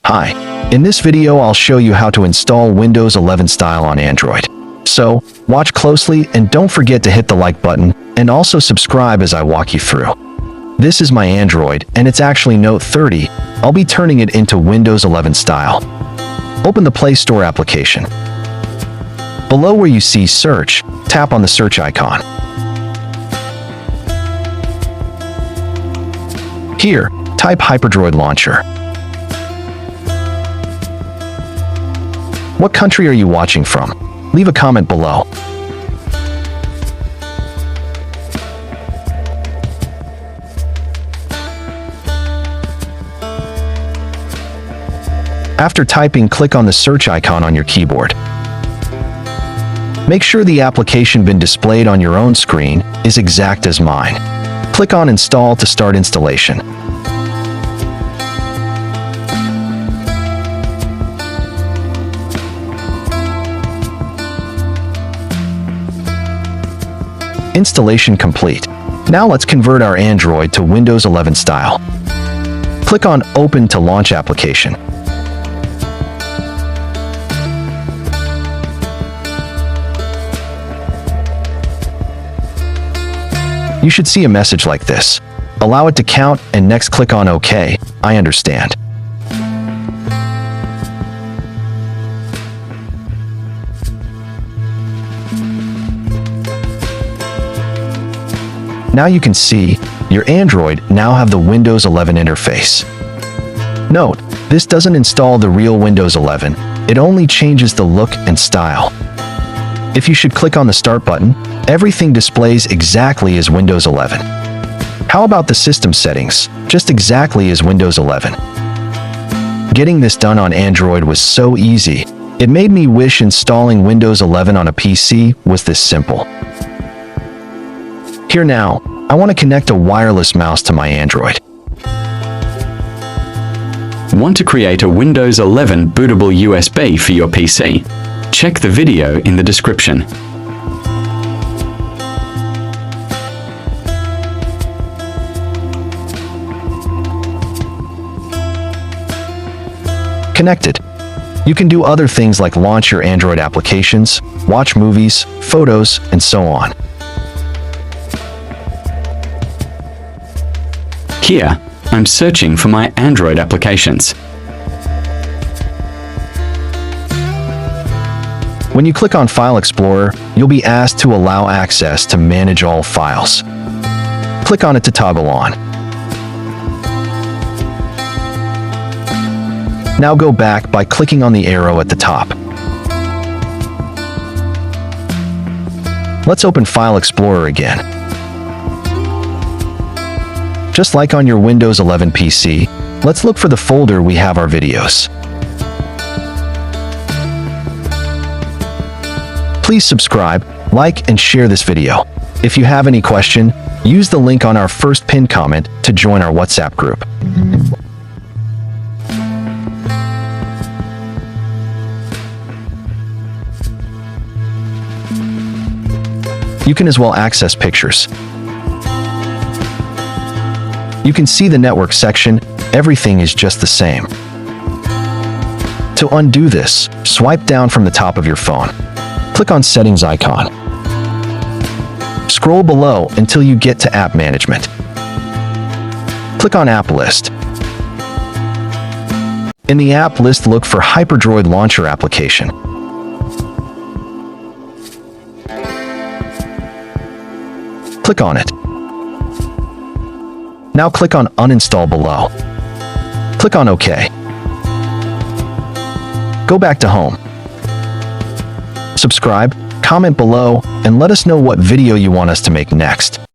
Hi, in this video I'll show you how to install Windows 11 style on Android. So, watch closely and don't forget to hit the like button and also subscribe as I walk you through. This is my Android and it's actually Note 30. I'll be turning it into Windows 11 style. Open the Play Store application. Below where you see Search, tap on the search icon. Here, type HyperDroid Launcher. What country are you watching from? Leave a comment below. After typing, click on the search icon on your keyboard. Make sure the application been displayed on your own screen is exact as mine. Click on Install to start installation. Installation complete. Now let's convert our Android to Windows 11 style. Click on Open to launch application. You should see a message like this. Allow it to count and next click on OK. I understand. Now you can see your Android now have the Windows 11 interface. Note, this doesn't install the real Windows 11, it only changes the look and style. If you should click on the Start button, everything displays exactly as Windows 11. How about the system settings? Just exactly as Windows 11. Getting this done on Android was so easy. It made me wish installing Windows 11 on a PC was this simple. Here now, I want to connect a wireless mouse to my Android. Want to create a Windows 11 bootable USB for your PC? Check the video in the description. Connected. You can do other things like launch your Android applications, watch movies, photos, and so on. Here, I'm searching for my Android applications. When you click on File Explorer, you'll be asked to allow access to manage all files. Click on it to toggle on. Now go back by clicking on the arrow at the top. Let's open File Explorer again. Just like on your Windows 11 PC, let's look for the folder we have our videos. Please subscribe, like, and share this video. If you have any question, use the link on our first pinned comment to join our WhatsApp group. You can as well access pictures. You can see the network section, everything is just the same. To undo this, swipe down from the top of your phone. Click on Settings icon. Scroll below until you get to App Management. Click on App List. In the app list, look for HyperDroid Launcher application. Click on it. Now click on Uninstall below. Click on OK. Go back to Home. Subscribe, comment below, and let us know what video you want us to make next.